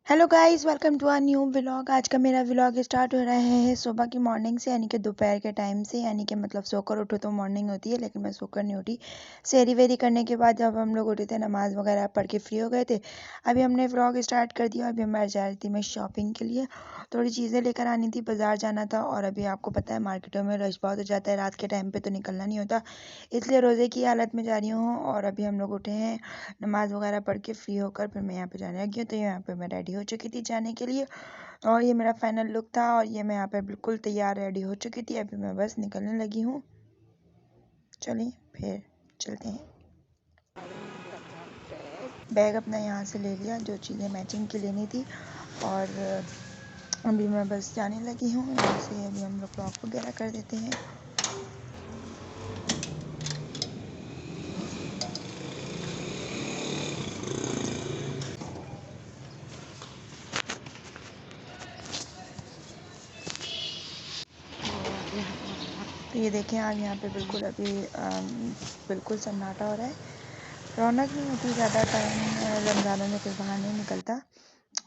Hello guys, welcome to our new vlog. आज का मेरा व्लॉग स्टार्ट हो रहा है सुबह की मॉर्निंग से, यानी कि दोपहर के टाइम से। यानी कि मतलब सोकर उठो तो मॉर्निंग होती है, लेकिन मैं सोकर नहीं उठी। सेरी वेरी करने के बाद जब हम लोग उठे थे, नमाज वगैरह पढ़ के फ्री हो गए थे, अभी हमने व्लॉग स्टार्ट कर दिया। अभी मैं जा रही थी मैं शॉपिंग के लिए, थोड़ी चीज़ें लेकर आनी थी, बाज़ार जाना था। और अभी आपको पता है मार्केटों में रश बहुत हो जाता है, रात के टाइम पर तो निकलना नहीं होता, इसलिए रोज़े की हालत में जा रही हूँ। और अभी हम लोग उठे हैं, नमाज वगैरह पढ़ के फ्री होकर फिर मैं यहाँ पे जाने लगी हूँ। तो यहाँ पे मैं रेडी हो चुकी थी जाने के लिए, और ये मेरा फाइनल लुक था। और ये मैं यहाँ पे बिल्कुल तैयार रेडी हो चुकी थी, अभी मैं बस निकलने लगी हूँ। चलिए फिर चलते हैं। बैग अपना यहाँ से ले लिया, जो चीज़ें मैचिंग की लेनी थी, और अभी मैं बस जाने लगी हूँ यहाँ से। अभी हम लोग ब्लॉग वगैरह कर देते हैं। तो ये देखें आप, यहाँ पे बिल्कुल अभी बिल्कुल सन्नाटा हो रहा है, रौनक नहीं होती ज़्यादा टाइम रमज़ानों में, फिर बाहर नहीं निकलता।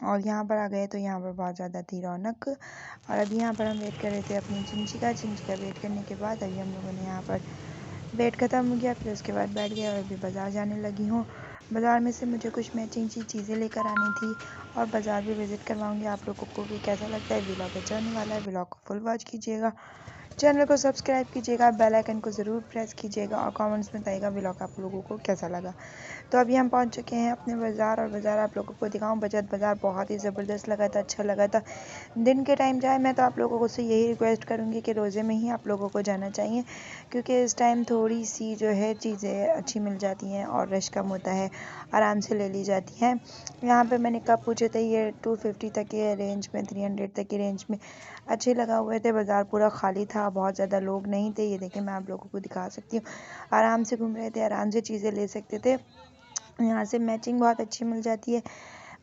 और यहाँ पर आ गए तो यहाँ पर बहुत ज़्यादा थी रौनक। और अभी यहाँ पर हम वेट कर रहे थे अपनी चिंची का वेट करने के बाद अभी हम लोगों ने यहाँ पर वेट ख़त्म हो गया, फिर उसके बाद बैठ गए और अभी बाज़ार जाने लगी हूँ। बाज़ार में से मुझे कुछ मैचिंग चीज़ें लेकर आनी थी, और बाज़ार भी विज़िट करवाऊँगी। आप लोगों को भी कैसा लगता है, व्लॉग अच्छा होने वाला है, व्लॉग को फुल वॉच कीजिएगा, चैनल को सब्सक्राइब कीजिएगा, बेल आइकन को ज़रूर प्रेस कीजिएगा, और कमेंट्स में बताइएगा व्लॉग आप लोगों को कैसा लगा। तो अभी हम पहुंच चुके हैं अपने बाज़ार, और बाज़ार आप लोगों को दिखाऊं। बचत बाज़ार बहुत ही ज़बरदस्त लगा था, अच्छा लगा था। दिन के टाइम जाए मैं तो आप लोगों को से यही रिक्वेस्ट करूंगी कि रोज़े में ही आप लोगों को जाना चाहिए, क्योंकि इस टाइम थोड़ी सी जो है चीज़ें अच्छी मिल जाती हैं और रश कम होता है, आराम से ले ली जाती हैं। यहाँ पे मैंने कप पूछे थे, ये 250 तक के रेंज में, 300 तक की रेंज में अच्छे लगा हुए थे। बाज़ार पूरा खाली था, बहुत ज़्यादा लोग नहीं थे। ये देखें, मैं आप लोगों को दिखा सकती हूँ, आराम से घूम रहे थे, आराम से चीज़ें ले सकते थे। यहाँ से मैचिंग बहुत अच्छी मिल जाती है।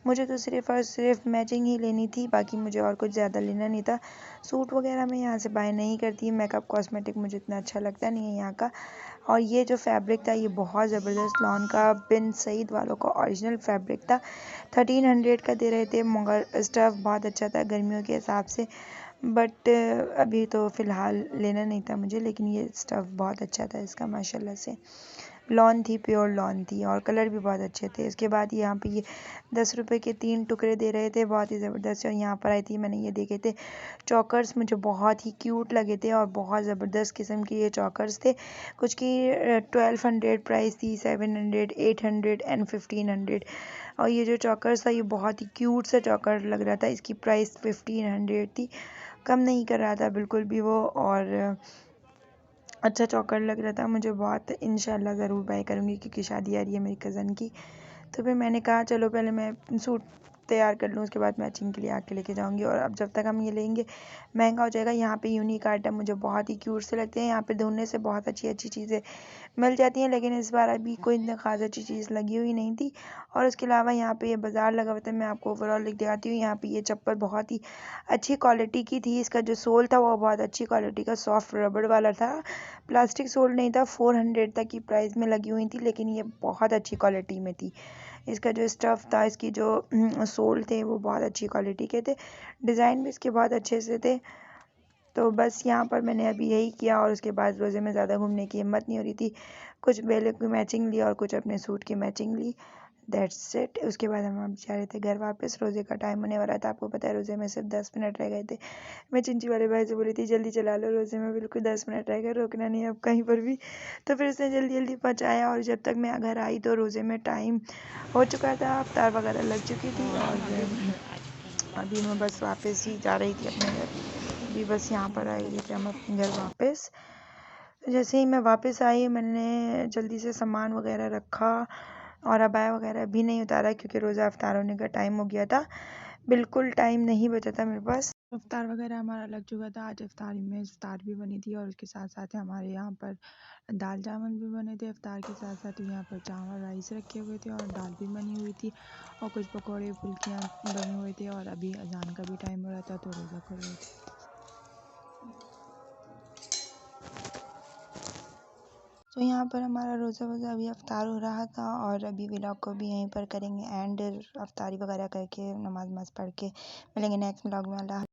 मुझे तो सिर्फ़ और सिर्फ मैचिंग ही लेनी थी, बाकी मुझे और कुछ ज़्यादा लेना नहीं था। सूट वगैरह मैं यहाँ से बाय नहीं करती, मेकअप कॉस्मेटिक मुझे इतना अच्छा लगता नहीं है यहाँ का। और ये जो फैब्रिक था, ये बहुत ज़बरदस्त लॉन का बिन सईद वालों का ओरिजिनल फैब्रिक था। 1300 का दे रहे थे, मगर स्टफ़ बहुत अच्छा था गर्मियों के हिसाब से। बट अभी तो फ़िलहाल लेना नहीं था मुझे, लेकिन ये स्टफ़ बहुत अच्छा था इसका, माशाल्लाह से। लॉन थी, प्योर लॉन थी, और कलर भी बहुत अच्छे थे। इसके बाद यहाँ पे ये 10 रुपए के 3 टुकड़े दे रहे थे, बहुत ही ज़बरदस्त। और यहाँ पर आई थी, मैंने ये देखे थे चॉकर्स, मुझे बहुत ही क्यूट लगे थे, और बहुत ज़बरदस्त किस्म के ये चॉकर्स थे। कुछ की 1200 प्राइस थी, 700, 800 एंड 1500। और ये जो चॉकर्स था, ये बहुत ही क्यूट सा चॉकर लग रहा था। इसकी प्राइस 1500 थी, कम नहीं कर रहा था बिल्कुल भी वो, और अच्छा चौकर लग रहा था मुझे बहुत। इंशाल्लाह ज़रूर बाय करूँगी, क्योंकि शादी आ रही है मेरी कज़न की। तो फिर मैंने कहा चलो पहले मैं सूट तैयार कर लूँ, उसके बाद मैचिंग के लिए आके लेके जाऊँगी। और अब जब तक हम ये लेंगे महंगा हो जाएगा। यहाँ पे यूनिक आइटम मुझे बहुत ही क्यूट से लगते हैं। यहाँ पे ढूंढने से बहुत अच्छी अच्छी चीज़ें मिल जाती हैं, लेकिन इस बार अभी कोई इतनी ख़ास अच्छी चीज़ लगी हुई नहीं थी। और उसके अलावा यहाँ पे ये बाज़ार लगा हुआ था, मैं आपको ओवरऑल लिख दिखाती हूँ। यहाँ पे ये चप्पल बहुत ही अच्छी क्वालिटी की थी, इसका जो सोल था वो बहुत अच्छी क्वालिटी का सॉफ्ट रबड़ वाला था, प्लास्टिक सोल नहीं था। 400 तक की प्राइस में लगी हुई थी, लेकिन ये बहुत अच्छी क्वालिटी में थी। इसका जो स्टफ़ था, इसकी जो सोल थे, वो बहुत अच्छी क्वालिटी के थे, डिज़ाइन भी इसके बहुत अच्छे से थे। तो बस यहाँ पर मैंने अभी यही किया, और उसके बाद रोज़े में ज़्यादा घूमने की हिम्मत नहीं हो रही थी। कुछ बेले की मैचिंग ली और कुछ अपने सूट की मैचिंग ली, दैट्स इट। उसके बाद हम अब जा रहे थे घर वापस, रोज़े का टाइम होने वाला था। आपको पता है रोज़े में सिर्फ 10 मिनट रह गए थे। मैं चिंची वाले भाई से बोली थी जल्दी चला लो, रोज़े में बिल्कुल 10 मिनट रह गए, रोकना नहीं अब कहीं पर भी। तो फिर उसने जल्दी जल्दी पहुँचाया, और जब तक मैं घर आई तो रोज़े में टाइम हो चुका था, अफ्तार वगैरह लग चुकी थी। और अभी मैं बस वापस ही जा रही थी अपने घर। अभी बस यहाँ पर आई थे हम अपने घर वापस। जैसे ही मैं वापस आई, मैंने जल्दी से सामान वगैरह रखा, और अबाया वगैरह भी नहीं उतारा, क्योंकि रोज़ा अफ्तार होने का टाइम हो गया था, बिल्कुल टाइम नहीं बचा था मेरे पास। अफ्तार वगैरह हमारा लग चुका था। आज इफ्तारी में इफ्तार भी बनी थी, और उसके साथ साथ हमारे यहाँ पर दाल चावल भी बने थे। इफ्तार के साथ साथ यहाँ पर चावल राइस रखे हुए थे, और दाल भी बनी हुई थी, और कुछ पकौड़े फुल्कियाँ बने हुए थे। और अभी अजान का भी टाइम हो रहा था, तो रोज़ा खोल रहे थे। तो यहाँ पर हमारा रोज़ा-वोज़ा अभी अफ्तार हो रहा था और अभी व्लॉग को भी यहीं पर करेंगे एंड अफ्तारी वगैरह करके नमाज़ वमाज़ पढ़ के मिलेंगे नेक्स्ट व्लॉग में। अल्लाह